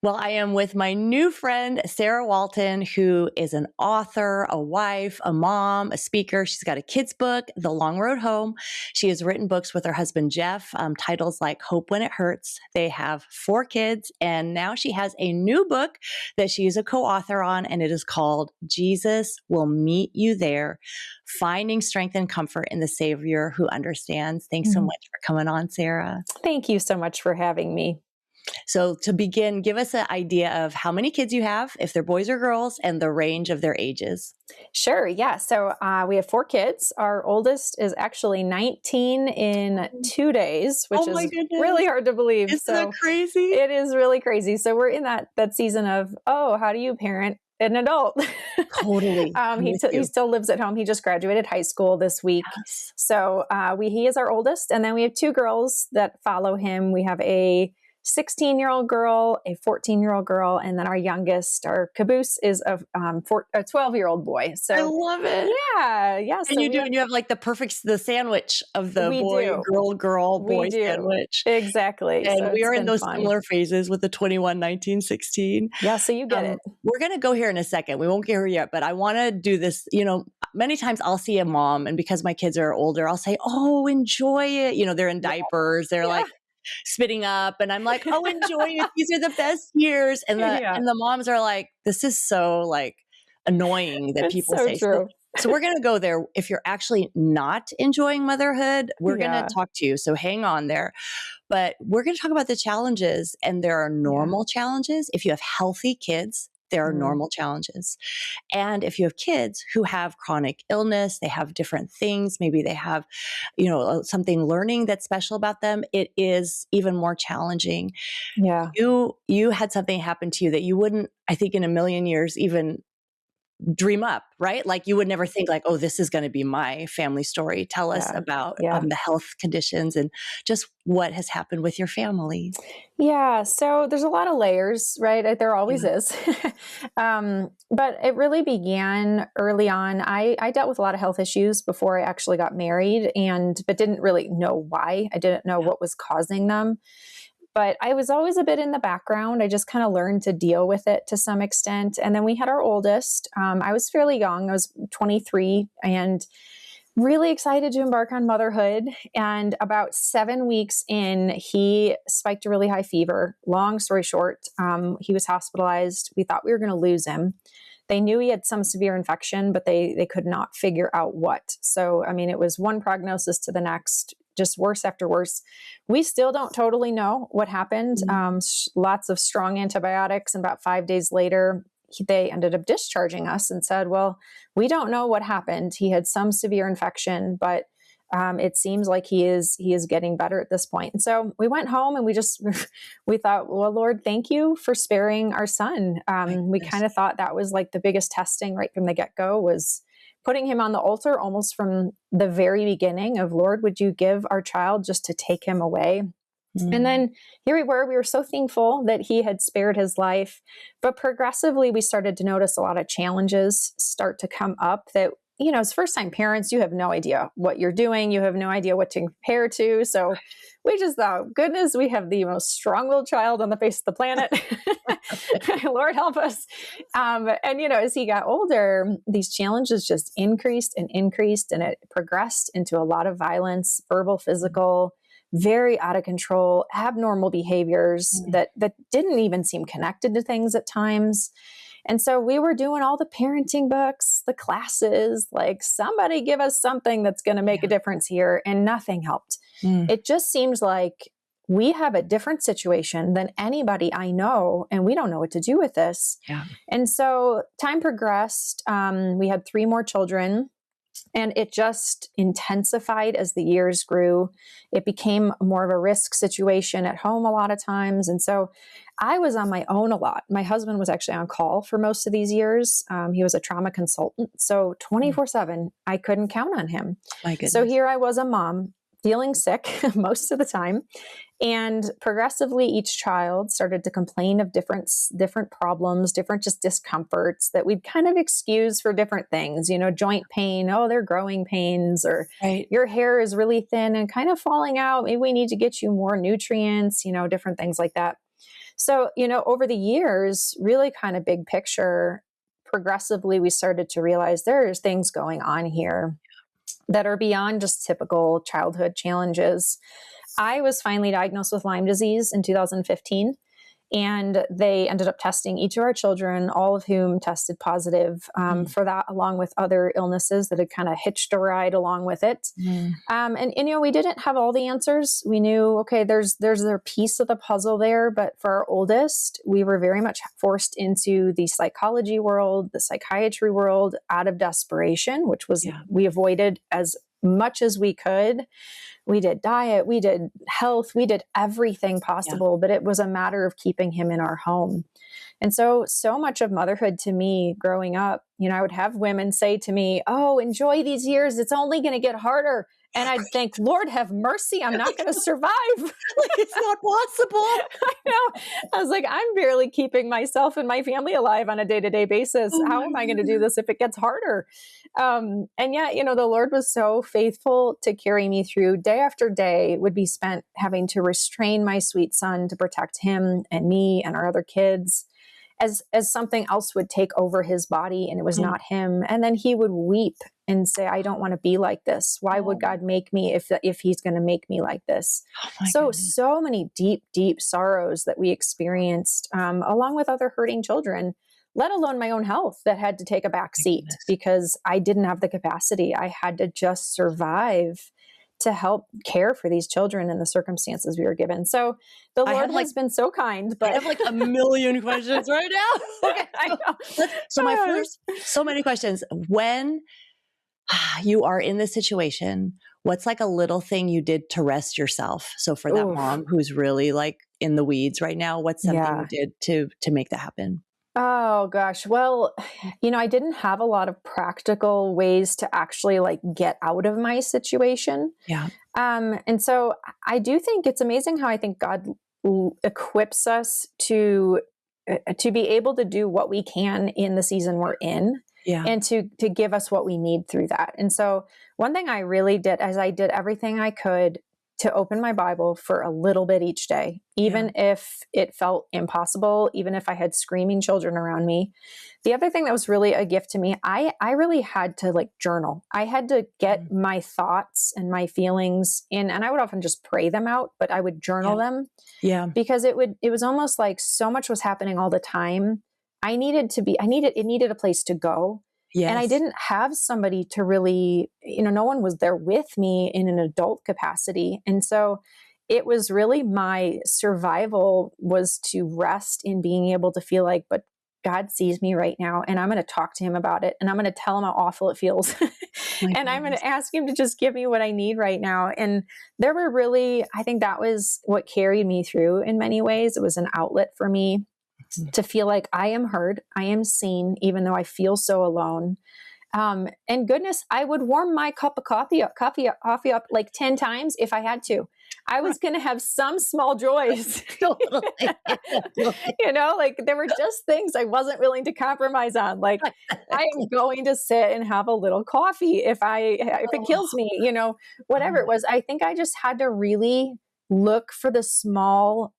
Well, I am with my new friend, Sarah Walton, who is an author, a wife, a mom, a speaker. She's got a kid's book, The Long Road Home. She has written books with her husband, Jeff, titles like Hope When It Hurts. They have 4 kids, and now she has a new book that she is a co-author on, and it is called Jesus Will Meet You There, Finding Strength and Comfort in the Savior Who Understands. Thanks so much for coming on, Sarah. Thank you so much for having me. So to begin, give us an idea of how many kids you have, if they're boys or girls, and the range of their ages. Sure. Yeah. So we have 4 kids. Our oldest is actually 19 in 2 days, which Oh my is goodness. really hard to believe. Isn't that crazy? It is really crazy. So we're in that season of, oh, how do you parent an adult? Totally. He still lives at home. He just graduated high school this week. Yes. So he is our oldest. And then we have 2 girls that follow him. We have a 16-year-old girl, a 14-year-old girl, and then our youngest, our caboose, is a 12-year-old boy. So I love it. Yeah. And you have like the sandwich of the boy, girl, boy sandwich. Exactly. And so we are in those similar phases with the 21, 19, 16. Yeah, so you get it. We're going to go here in a second. We won't get here yet, but I want to do this. Many times I'll see a mom, and because my kids are older, I'll say, oh, enjoy it. They're in diapers. They're like spitting up, and I'm like, oh, enjoy it. These are the best years. And the moms are like, this is so like annoying that people say. True. So we're going to go there. If you're actually not enjoying motherhood, we're going to talk to you. So hang on there. But we're going to talk about the challenges, and there are normal challenges. If you have healthy kids, there are normal challenges. And if you have kids who have chronic illness, they have different things, maybe they have, something learning that's special about them, it is even more challenging. Yeah. You had something happen to you that you wouldn't, I think, in a million years even dream up, right? Like you would never think like, oh, this is going to be my family story. Tell us about the health conditions and just what has happened with your family. Yeah. So there's a lot of layers, right? There always is. But it really began early on. I dealt with a lot of health issues before I actually got married but didn't really know why. I didn't know what was causing them. But I was always a bit in the background. I just kind of learned to deal with it to some extent. And then we had our oldest. I was fairly young. I was 23 and really excited to embark on motherhood. And about 7 weeks in, he spiked a really high fever. Long story short, he was hospitalized. We thought we were going to lose him. They knew he had some severe infection, but they could not figure out what. So, it was one prognosis to the next, just worse after worse. We still don't totally know what happened. Lots of strong antibiotics. And about 5 days later, they ended up discharging us and said, well, we don't know what happened. He had some severe infection, but it seems like he is getting better at this point. And so we went home and we thought, well, Lord, thank you for sparing our son. We kind of thought that was like the biggest testing right from the get-go, was putting him on the altar almost from the very beginning of, Lord, would you give our child just to take him away? And then here we were so thankful that he had spared his life. But progressively, we started to notice a lot of challenges start to come up that, as first-time parents, you have no idea what you're doing. You have no idea what to compare to. So we just thought, goodness, we have the most strong-willed child on the face of the planet. Lord help us. And, as he got older, these challenges just increased, and it progressed into a lot of violence, verbal, physical, very out of control, abnormal behaviors that didn't even seem connected to things at times. And so we were doing all the parenting books, the classes, like somebody give us something that's going to make a difference here. And nothing helped. It just seems like we have a different situation than anybody I know, and we don't know what to do with this. Yeah. And so time progressed. We had 3 more children. And it just intensified as the years grew. It became more of a risk situation at home a lot of times. And so I was on my own a lot. My husband was actually on call for most of these years. He was a trauma consultant. So 24/7, I couldn't count on him. My goodness. So here I was, a mom, feeling sick most of the time. And progressively, each child started to complain of different problems, different just discomforts that we'd kind of excuse for different things, joint pain. Oh, they're growing pains, or your hair is really thin and kind of falling out. Maybe we need to get you more nutrients, different things like that. So, over the years, really kind of big picture, progressively, we started to realize there's things going on here that are beyond just typical childhood challenges. I was finally diagnosed with Lyme disease in 2015. And they ended up testing each of our children, all of whom tested positive for that, along with other illnesses that had kind of hitched a ride along with it. And we didn't have all the answers. We knew, okay, there's a piece of the puzzle there, but for our oldest, we were very much forced into the psychology world, the psychiatry world, out of desperation, which was we avoided as much as we could. We did diet, we did health, we did everything possible, but it was a matter of keeping him in our home. And so much of motherhood to me growing up, I would have women say to me, "Oh, enjoy these years. It's only going to get harder." And I'd think, Lord have mercy, I'm not going to survive. It's not possible. I know. I was like, I'm barely keeping myself and my family alive on a day-to-day basis. How am I going to do this if it gets harder? And yet, the Lord was so faithful to carry me through. Day after day would be spent having to restrain my sweet son to protect him and me and our other kids, as something else would take over his body and it was not him. And then he would weep and say, "I don't want to be like this. Why would God make me if he's going to make me like this?" So many deep, deep sorrows that we experienced, along with other hurting children, let alone my own health that had to take a back seat because I didn't have the capacity. I had to just survive to help care for these children in the circumstances we were given. So the Lord has been so kind, but I have like a million questions right now. Okay. I know. So my first, so many questions. When you are in this situation, what's like a little thing you did to rest yourself? So for that mom who's really like in the weeds right now, what's something you did to make that happen? Oh gosh. Well, I didn't have a lot of practical ways to actually like get out of my situation. Yeah. And so I do think it's amazing how I think God equips us to be able to do what we can in the season we're in. Yeah. And to give us what we need through that. And so one thing I really did is I did everything I could to open my Bible for a little bit each day, even if it felt impossible, even if I had screaming children around me. The other thing that was really a gift to me, I really had to like journal. I had to get my thoughts and my feelings in, and I would often just pray them out, but I would journal them. Yeah. Because it was almost like so much was happening all the time. It needed a place to go. Yes. And I didn't have somebody to really, no one was there with me in an adult capacity. And so it was really my survival was to rest in being able to feel like, but God sees me right now and I'm going to talk to him about it. And I'm going to tell him how awful it feels. And I'm going to ask him to just give me what I need right now. And there were really, I think that was what carried me through in many ways. It was an outlet for me to feel like I am heard, I am seen, even though I feel so alone. And goodness, I would warm my cup of coffee up like 10 times if I had to. I was going to have some small joys, like there were just things I wasn't willing to compromise on. Like I am going to sit and have a little coffee if it kills me, whatever it was. I think I just had to really look for the small,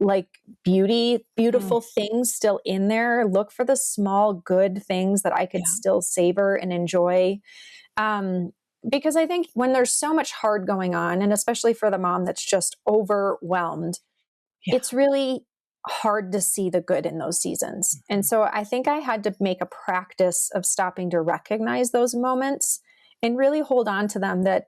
like beautiful things still in there. Look for the small, good things that I could still savor and enjoy. Because I think when there's so much hard going on, and especially for the mom that's just overwhelmed, it's really hard to see the good in those seasons. And so I think I had to make a practice of stopping to recognize those moments and really hold on to them, that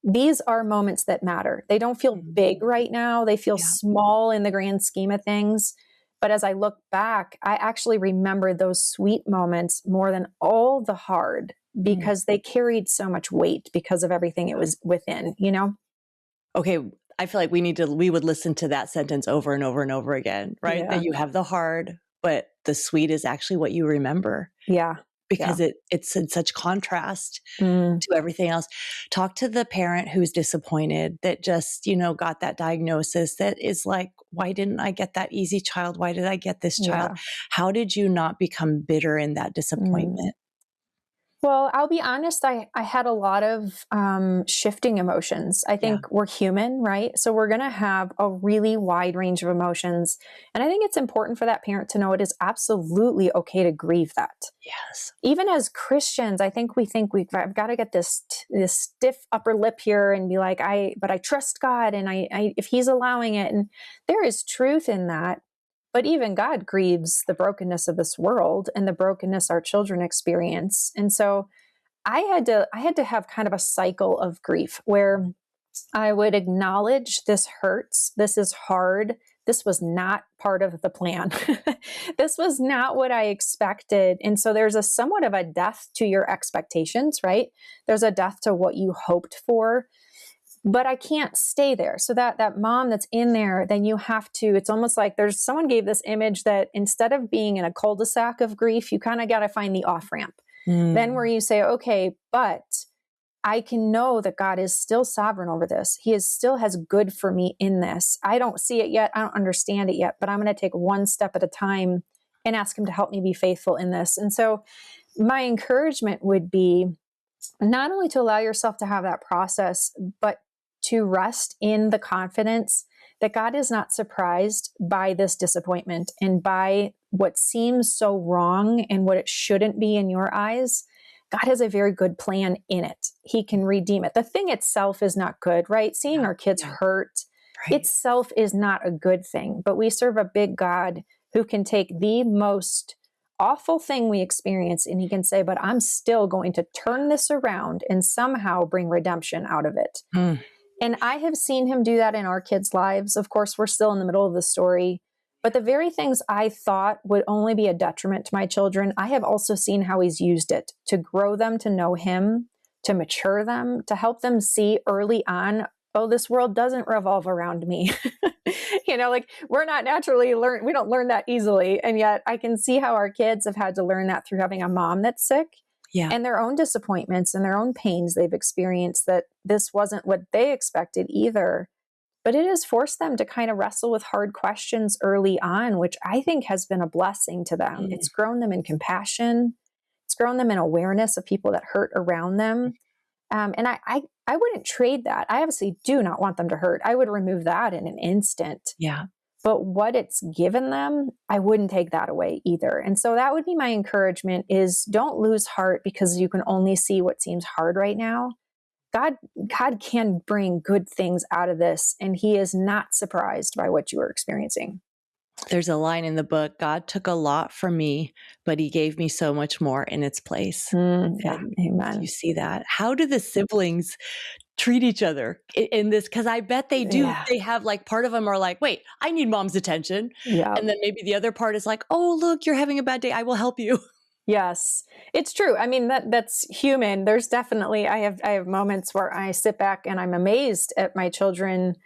these are moments that matter. They don't feel big right now. They feel small in the grand scheme of things. But as I look back, I actually remember those sweet moments more than all the hard, because they carried so much weight because of everything it was within, Okay. I feel like we would listen to that sentence over and over and over again, right? Yeah. That you have the hard, but the sweet is actually what you remember. Yeah. Because it's in such contrast to everything else. Talk to the parent who's disappointed that just, got that diagnosis, that is like, why didn't I get that easy child? Why did I get this child? How did you not become bitter in that disappointment? Well, I'll be honest, I had a lot of shifting emotions. I Yeah. think we're human, right? So we're going to have a really wide range of emotions. And I think it's important for that parent to know it is absolutely okay to grieve that. Yes. Even as Christians, I think I've got to get this stiff upper lip here and be like, but I trust God, and I if He's allowing it, and there is truth in that. But even God grieves the brokenness of this world and the brokenness our children experience. And so I had to have kind of a cycle of grief where I would acknowledge this hurts. This is hard. This was not part of the plan. This was not what I expected. And so there's a somewhat of a death to your expectations, right? There's a death to what you hoped for, but I can't stay there. So that mom that's in there, then you have to, it's almost like someone gave this image that instead of being in a cul-de-sac of grief, you kind of got to find the off ramp. Then where you say, okay, but I can know that God is still sovereign over this. He still has good for me in this. I don't see it yet. I don't understand it yet, but I'm going to take one step at a time and ask Him to help me be faithful in this. And so my encouragement would be not only to allow yourself to have that process, but to rest in the confidence that God is not surprised by this disappointment and by what seems so wrong and what it shouldn't be in your eyes. God has a very good plan in it. He can redeem it. The thing itself is not good, right? Seeing our kids hurt itself is not a good thing, but we serve a big God who can take the most awful thing we experience and He can say, but I'm still going to turn this around and somehow bring redemption out of it. Mm. And I have seen Him do that in our kids' lives. Of course, we're still in the middle of the story, but the very things I thought would only be a detriment to my children, I have also seen how He's used it to grow them to know Him, to mature them, to help them see early on, oh, this world doesn't revolve around me. Like we're not naturally we don't learn that easily. And yet I can see how our kids have had to learn that through having a mom that's sick. Yeah. And their own disappointments and their own pains they've experienced, that this wasn't what they expected either. But it has forced them to kind of wrestle with hard questions early on, which I think has been a blessing to them. It's grown them in compassion. It's grown them in awareness of people that hurt around them. And I wouldn't trade that. I obviously do not want them to hurt. I would remove that in an instant. Yeah. But what it's given them, I wouldn't take that away either. And so that would be my encouragement is don't lose heart because you can only see what seems hard right now. God can bring good things out of this, and He is not surprised by what you are experiencing. There's a line in the book, God took a lot from me, but He gave me so much more in its place. Yeah, amen. You see that? How do the siblings treat each other in this? Because I bet they do. Yeah. They have like part of them are like, wait, I need mom's attention. Yeah. And then maybe the other part is like, oh, look, you're having a bad day. I will help you. Yes, it's true. I mean, that's human. There's definitely, I have moments where I sit back and I'm amazed at my children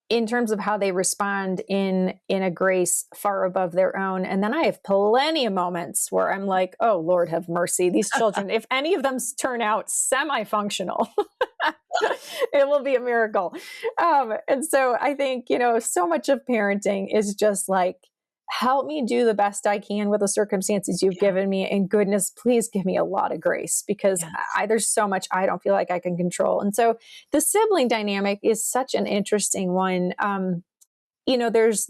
in terms of how they respond in a grace far above their own. And then I have plenty of moments where I'm like, oh, Lord have mercy. These children, if any of them turn out semi-functional, it will be a miracle. And so I think, so much of parenting is just like, help me do the best I can with the circumstances you've given me. And goodness, please give me a lot of grace because there's so much I don't feel like I can control. And so the sibling dynamic is such an interesting one. There's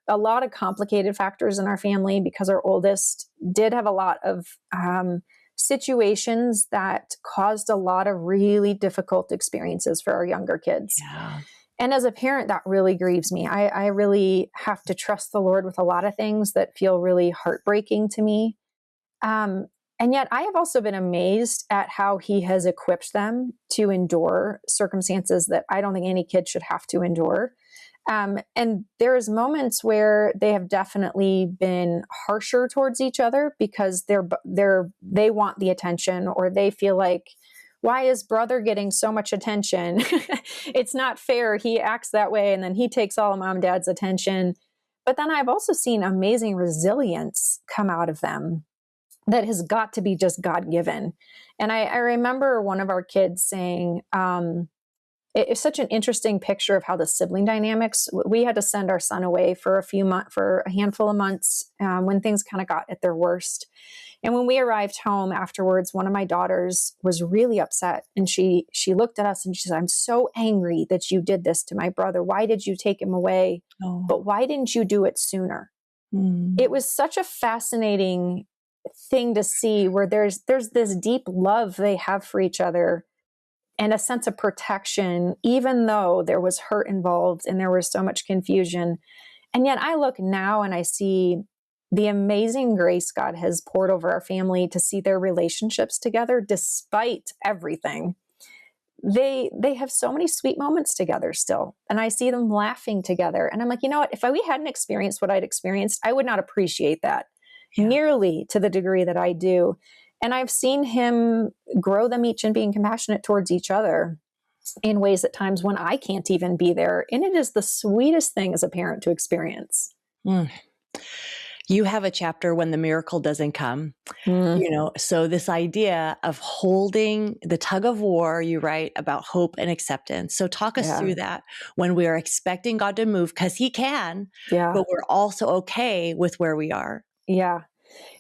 a lot of complicated factors in our family because our oldest did have a lot of situations that caused a lot of really difficult experiences for our younger kids. Yeah. And as a parent, that really grieves me. I really have to trust the Lord with a lot of things that feel really heartbreaking to me. And yet I have also been amazed at how He has equipped them to endure circumstances that I don't think any kid should have to endure. And there's moments where they have definitely been harsher towards each other because they want the attention, or they feel like, why is brother getting so much attention? It's not fair. He acts that way, and then he takes all of mom and dad's attention. But then I've also seen amazing resilience come out of them that has got to be just God-given. And I remember one of our kids saying, it's such an interesting picture of how the sibling dynamics, we had to send our son away for for a handful of months when things kind of got at their worst. And when we arrived home afterwards, one of my daughters was really upset. And she looked at us and she said, I'm so angry that you did this to my brother. Why did you take him away? Oh. But why didn't you do it sooner? It was such a fascinating thing to see, where there's this deep love they have for each other and a sense of protection, even though there was hurt involved and there was so much confusion. And yet I look now and I see the amazing grace God has poured over our family to see their relationships together despite everything. They have so many sweet moments together still. And I see them laughing together. And I'm like, you know what? If we hadn't experienced what I'd experienced, I would not appreciate that nearly to the degree that I do. And I've seen him grow them each in being compassionate towards each other in ways at times when I can't even be there. And it is the sweetest thing as a parent to experience. You have a chapter when the miracle doesn't come, so this idea of holding the tug of war, you write about hope and acceptance. So talk us through that, when we are expecting God to move, because he can, but we're also okay with where we are. Yeah.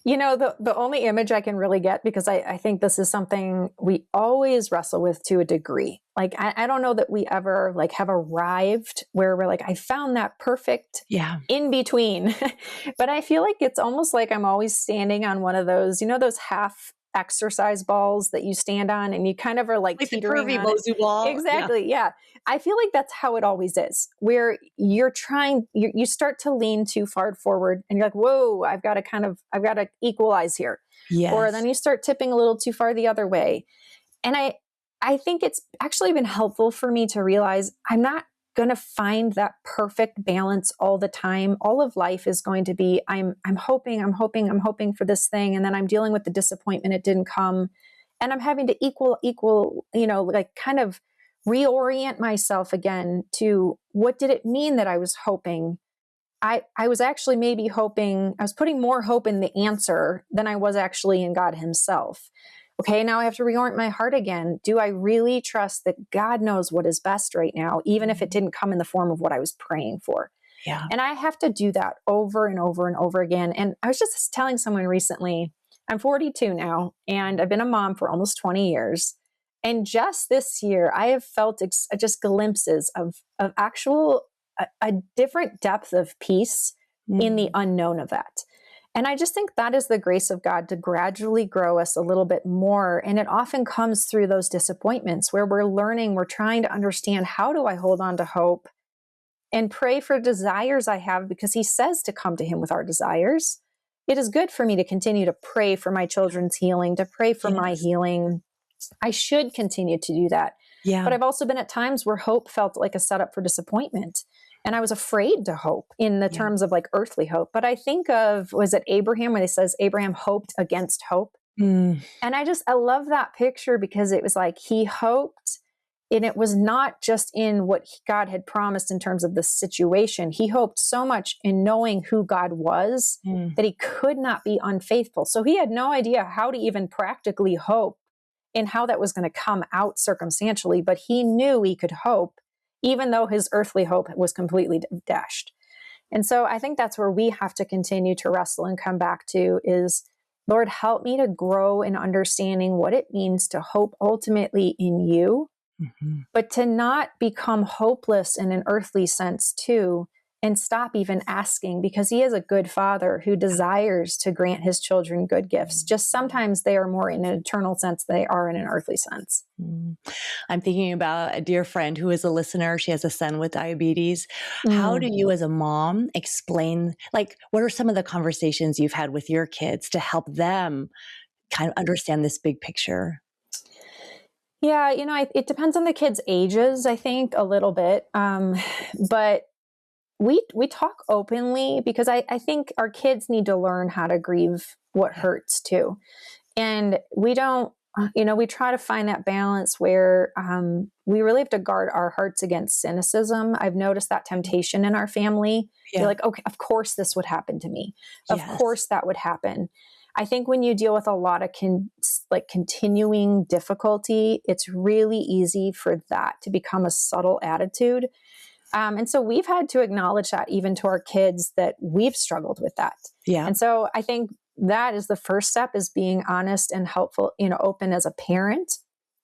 The only image I can really get, because I think this is something we always wrestle with to a degree. Like, I don't know that we ever have arrived where we're like, I found that perfect in between. But I feel like it's almost like I'm always standing on one of those, those half exercise balls that you stand on and you kind of are like teetering the on curvy Bozu ball. Exactly. Yeah. I feel like that's how it always is, where you're trying, you start to lean too far forward and you're like, whoa, I've got to equalize here. Yes. Or then you start tipping a little too far the other way. And I think it's actually been helpful for me to realize I'm not going to find that perfect balance all the time. All of life is going to be, I'm hoping for this thing. And then I'm dealing with the disappointment it didn't come. And I'm having to kind of reorient myself again to what did it mean that I was hoping. I was actually maybe hoping, I was putting more hope in the answer than I was actually in God himself. Okay, now I have to reorient my heart again. Do I really trust that God knows what is best right now, even if it didn't come in the form of what I was praying for? Yeah. And I have to do that over and over and over again. And I was just telling someone recently, I'm 42 now, and I've been a mom for almost 20 years. And just this year, I have felt just glimpses of actual, a different depth of peace in the unknown of that. And I just think that is the grace of God to gradually grow us a little bit more. And it often comes through those disappointments where we're trying to understand, how do I hold on to hope and pray for desires I have, because he says to come to him with our desires. It is good for me to continue to pray for my children's healing, to pray for my healing. I should continue to do that. Yeah. But I've also been at times where hope felt like a setup for disappointment. And I was afraid to hope in the terms of earthly hope. But I think of, was it Abraham, where he says Abraham hoped against hope? And I love that picture, because it was like he hoped, and it was not just in what God had promised in terms of the situation. He hoped so much in knowing who God was that he could not be unfaithful. So he had no idea how to even practically hope and how that was going to come out circumstantially. But he knew he could hope, even though his earthly hope was completely dashed. And so I think that's where we have to continue to wrestle and come back to is, Lord, help me to grow in understanding what it means to hope ultimately in you, but to not become hopeless in an earthly sense too, and stop even asking, because he is a good father who desires to grant his children good gifts. Just sometimes they are more in an eternal sense than they are in an earthly sense. I'm thinking about a dear friend who is a listener. She has a son with diabetes. How do you as a mom explain, what are some of the conversations you've had with your kids to help them kind of understand this big picture? Yeah, it depends on the kids' ages, I think, a little bit. But we talk openly, because I think our kids need to learn how to grieve what hurts too. And we don't, we try to find that balance where we really have to guard our hearts against cynicism. I've noticed that temptation in our family. You're like, okay, of course this would happen to me. Of course that would happen. I think when you deal with a lot of continuing difficulty, it's really easy for that to become a subtle attitude. And so we've had to acknowledge that even to our kids, that we've struggled with that. Yeah. And so I think that is the first step, is being honest and helpful, open as a parent,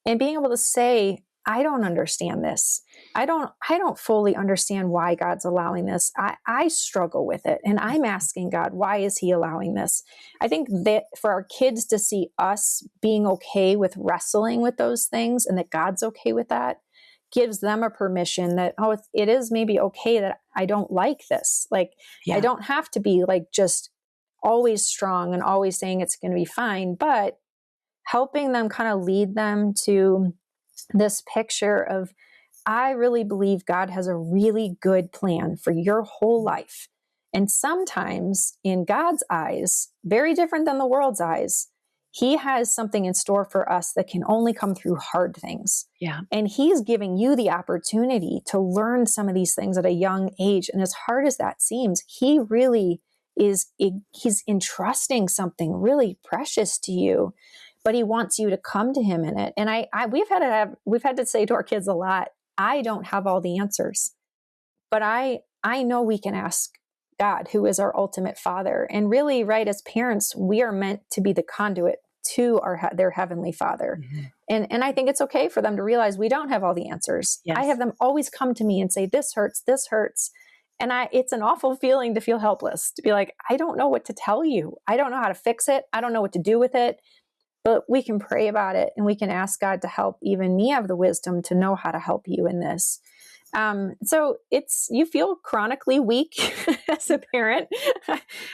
and being able to say, I don't understand this. I don't fully understand why God's allowing this. I struggle with it. And I'm asking God, why is he allowing this? I think that for our kids to see us being okay with wrestling with those things, and that God's okay with that, gives them a permission that, oh, it is maybe okay that I don't like this. Like, I don't have to be like just always strong and always saying it's going to be fine, but helping them kind of lead them to this picture of, I really believe God has a really good plan for your whole life. And sometimes in God's eyes, very different than the world's eyes, he has something in store for us that can only come through hard things. Yeah. And he's giving you the opportunity to learn some of these things at a young age. And as hard as that seems, he really he's entrusting something really precious to you, but he wants you to come to him in it. And we've had to say to our kids a lot, I don't have all the answers, but I know we can ask God, who is our ultimate Father. And really, right, as parents, we are meant to be the conduit to their Heavenly Father. Mm-hmm. And I think it's okay for them to realize we don't have all the answers. Yes. I have them always come to me and say, this hurts, this hurts. And it's an awful feeling to feel helpless, to be like, I don't know what to tell you. I don't know how to fix it. I don't know what to do with it. But we can pray about it, and we can ask God to help even me have the wisdom to know how to help you in this. So you feel chronically weak as a parent,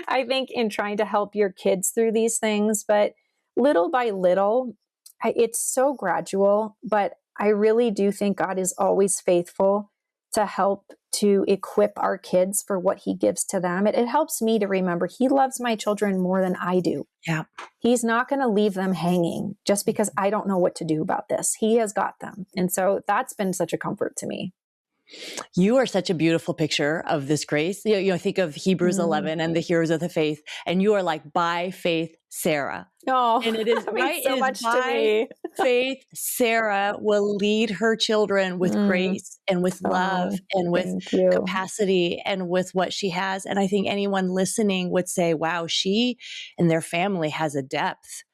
I think, in trying to help your kids through these things, but little by little, it's so gradual, but I really do think God is always faithful to help to equip our kids for what he gives to them. It helps me to remember he loves my children more than I do. Yeah. He's not going to leave them hanging just because I don't know what to do about this. He has got them. And so that's been such a comfort to me. You are such a beautiful picture of this grace. Think of Hebrews 11 and the heroes of the faith, and you are like, by faith, Sarah. Oh, and it is that right. means so much to me. Faith, Sarah will lead her children with grace and with love and with capacity and with what she has. And I think anyone listening would say, wow, she and their family has a depth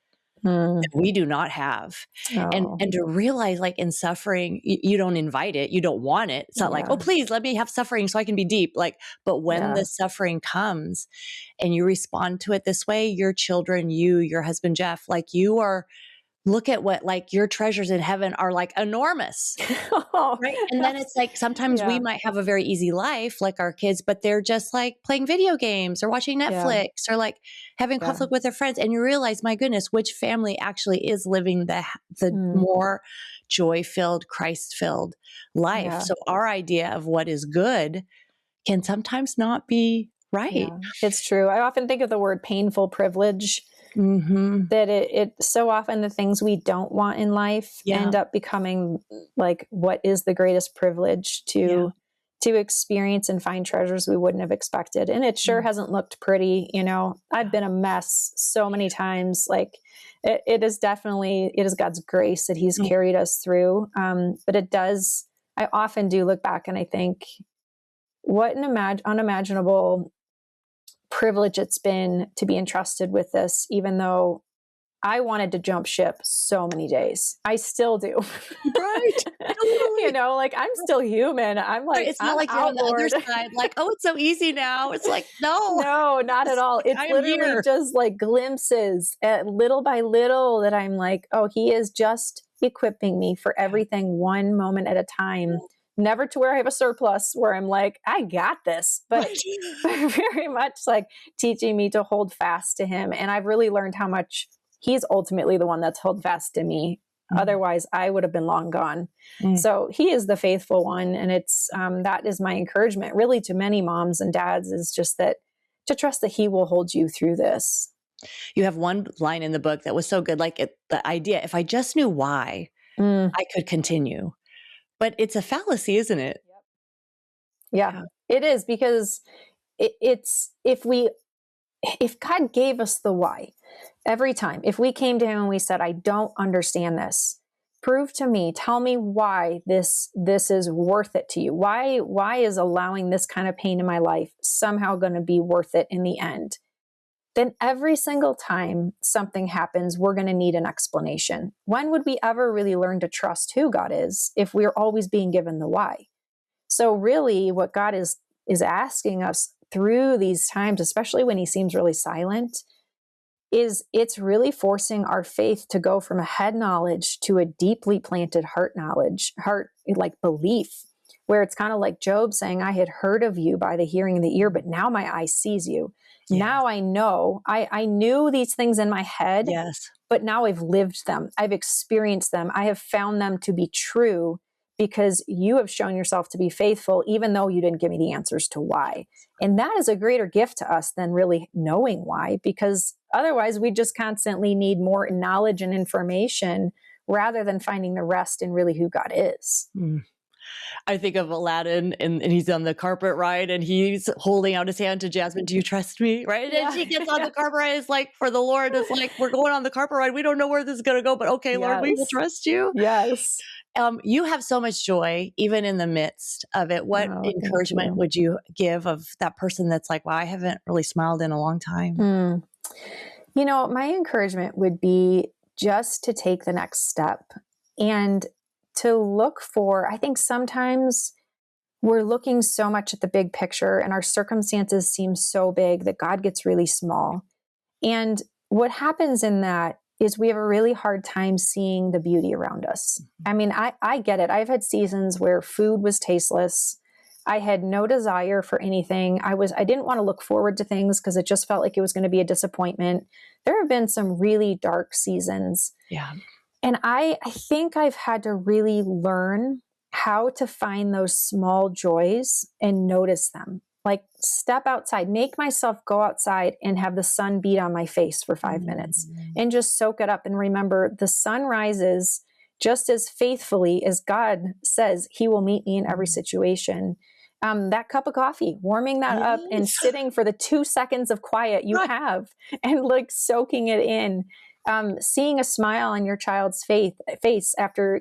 that we do not have. And to realize, like, in suffering, you don't invite it, you don't want it. It's not like, oh, please let me have suffering so I can be deep. Like, but when the suffering comes and you respond to it this way, your children, your husband, Jeff, like, you are, look at what, like, your treasures in heaven are like enormous. Right. And then it's like, sometimes we might have a very easy life like our kids, but they're just like playing video games or watching Netflix or like having conflict with their friends. And you realize, my goodness, which family actually is living the more joy-filled, Christ-filled life. Yeah. So our idea of what is good can sometimes not be right. Yeah, it's true. I often think of the word painful privilege. That it so often the things we don't want in life end up becoming like what is the greatest privilege to experience and find treasures we wouldn't have expected. And it sure hasn't looked pretty. I've been a mess so many times. Like it is God's grace that he's carried us through. But I often do look back and I think, what an unimaginable privilege it's been to be entrusted with this, even though I wanted to jump ship so many days. I still do. Right. Totally. Like, I'm still human. I'm like, it's not like you're on the other side, like, oh, it's so easy now. It's like, no, not at all. It's literally just like glimpses at little by little that I'm like, oh, he is just equipping me for everything one moment at a time. Never to where I have a surplus where I'm like, I got this, but very much like teaching me to hold fast to him. And I've really learned how much he's ultimately the one that's held fast to me. Otherwise, I would have been long gone. So he is the faithful one. And it's that is my encouragement really to many moms and dads, is just that to trust that he will hold you through this. You have one line in the book that was so good. Like the idea, if I just knew why, I could continue. But it's a fallacy, isn't it? Yeah, it is, because it's if God gave us the why every time, if we came to him and we said, I don't understand this, prove to me, tell me why this is worth it to you. Why is allowing this kind of pain in my life somehow going to be worth it in the end? then every single time something happens, we're going to need an explanation. When would we ever really learn to trust who God is if we're always being given the why? So really what God is asking us through these times, especially when he seems really silent, is it's really forcing our faith to go from a head knowledge to a deeply planted heart knowledge, heart like belief, where it's kind of like Job saying, I had heard of you by the hearing of the ear, but now my eye sees you. Yeah. Now I know, I knew these things in my head, Yes. but now I've lived them. I've experienced them. I have found them to be true because you have shown yourself to be faithful, even though you didn't give me the answers to why. And that is a greater gift to us than really knowing why, because otherwise we just constantly need more knowledge and information rather than finding the rest in really who God is. Mm. I think of Aladdin and he's on the carpet ride and he's holding out his hand to Jasmine. Do you trust me? Right. And then she gets on the carpet ride. It's like, for the Lord, it's like, we're going on the carpet ride. We don't know where this is going to go, but okay, Lord, we will trust you. Yes. You have so much joy, even in the midst of it. What encouragement would you give of that person that's like, wow, I haven't really smiled in a long time? You know, my encouragement would be just to take the next step and to look for, I think sometimes we're looking so much at the big picture and our circumstances seem so big that God gets really small. And what happens in that is we have a really hard time seeing the beauty around us. I mean, I get it. I've had seasons where food was tasteless. I had no desire for anything. I didn't want to look forward to things because it just felt like it was going to be a disappointment. There have been some really dark seasons. Yeah. And I think I've had to really learn how to find those small joys and notice them. Like step outside, make myself go outside and have the sun beat on my face for 5 minutes and just soak it up and remember the sun rises just as faithfully as God says he will meet me in every situation. That cup of coffee, warming that up and sitting for the 2 seconds of quiet you have and like soaking it in. Seeing a smile on your child's face after,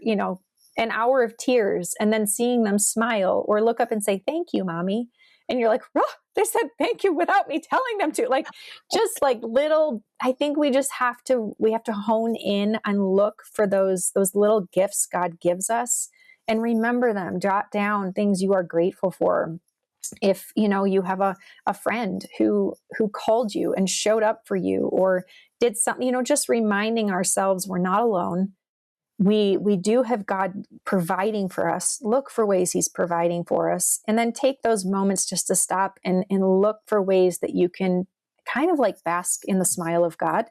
an hour of tears and then seeing them smile or look up and say, thank you, mommy. And you're like, oh, they said thank you without me telling them to. Like, just like little, I think we have to hone in and look for those little gifts God gives us and remember them, jot down things you are grateful for. If, you have a friend who called you and showed up for you or did something, just reminding ourselves we're not alone. We do have God providing for us. Look for ways he's providing for us. And then take those moments just to stop and look for ways that you can kind of like bask in the smile of God,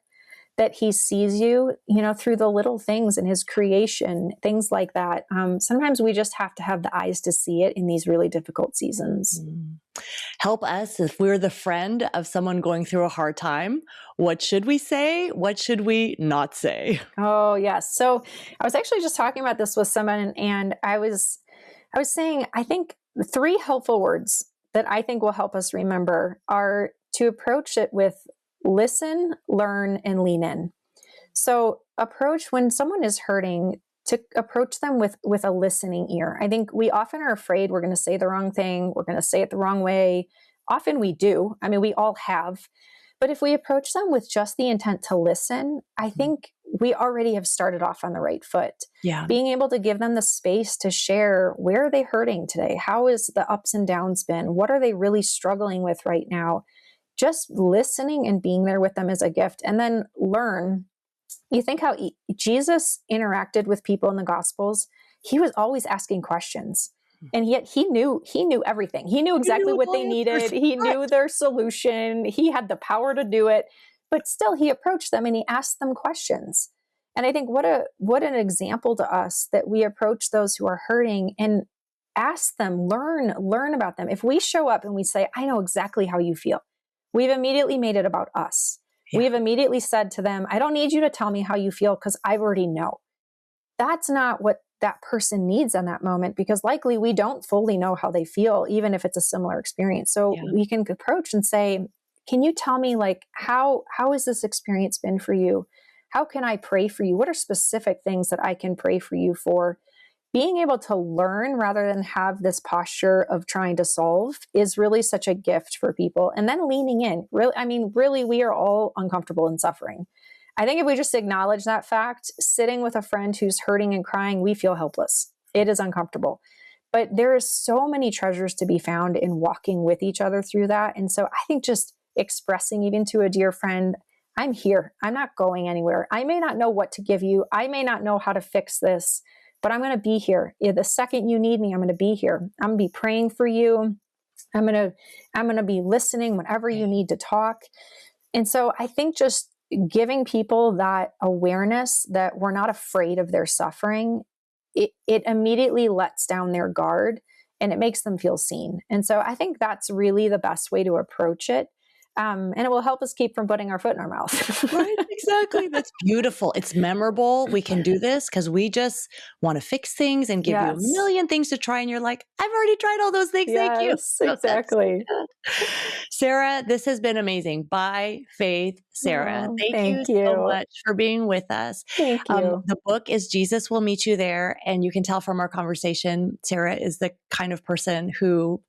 that he sees you, through the little things in his creation, things like that. Sometimes we just have to have the eyes to see it in these really difficult seasons. Help us if we're the friend of someone going through a hard time. What should we say? What should we not say? Oh, yes. So I was actually just talking about this with someone and I was saying, I think 3 helpful words that I think will help us remember are to approach it with listen, learn, and lean in. So approach when someone is hurting, to approach them with a listening ear. I think we often are afraid we're going to say the wrong thing. We're going to say it the wrong way. Often we do. I mean, we all have. But if we approach them with just the intent to listen, I think we already have started off on the right foot. Yeah. Being able to give them the space to share, where are they hurting today? How has the ups and downs been? What are they really struggling with right now? Just listening and being there with them is a gift. And then learn. You think how Jesus interacted with people in the Gospels. He was always asking questions. And yet he knew everything. He knew exactly what they needed. He knew their solution. He had the power to do it. But still he approached them and he asked them questions. And I think what an example to us that we approach those who are hurting and ask them, learn about them. If we show up and we say, I know exactly how you feel, we've immediately made it about us. Yeah. We've immediately said to them, I don't need you to tell me how you feel because I already know. That's not what that person needs in that moment because likely we don't fully know how they feel, even if it's a similar experience. So we can approach and say, can you tell me like, how has this experience been for you? How can I pray for you? What are specific things that I can pray for you for? being able to learn rather than have this posture of trying to solve is really such a gift for people. And then leaning in, really, I mean, really, we are all uncomfortable in suffering. I think if we just acknowledge that fact, sitting with a friend who's hurting and crying, we feel helpless. It is uncomfortable. But there is so many treasures to be found in walking with each other through that. And so I think just expressing even to a dear friend, I'm here. I'm not going anywhere. I may not know what to give you. I may not know how to fix this, but I'm going to be here. The second you need me, I'm going to be here. I'm going to be praying for you. I'm going to be listening whenever you need to talk. And so I think just giving people that awareness that we're not afraid of their suffering, it immediately lets down their guard and it makes them feel seen. And so I think that's really the best way to approach it. And it will help us keep from putting our foot in our mouth. Right, exactly. That's beautiful. It's memorable. We can do this because we just want to fix things and give you a Yes. million things to try. And you're like, I've already tried all those things. Thank you. Yes, So that's so exactly. good. Sarah, this has been amazing. By Faith, Sarah. Oh, Thank you thank so you. much for being with us. Thank you. The book is Jesus Will Meet You There. And you can tell from our conversation, Sarah is the kind of person who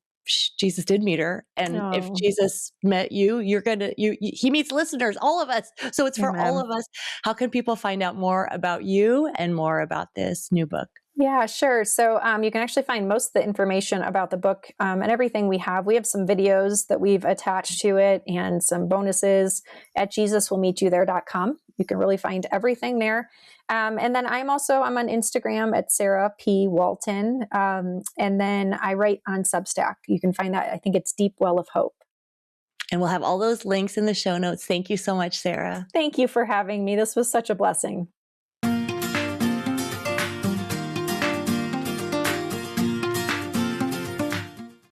Jesus did meet her. And if Oh, Jesus met you, he meets listeners, all of us. So it's for all amen. of us. How can people find out more about you and more about this new book? Yeah, sure. So you can actually find most of the information about the book and everything we have. We have some videos that we've attached to it and some bonuses at JesusWillMeetYouThere.com. You can really find everything there. And then I'm on Instagram at Sarah P. Walton. And then I write on Substack. You can find that. I think it's Deep Well of Hope. And we'll have all those links in the show notes. Thank you so much, Sarah. Thank you for having me. This was such a blessing.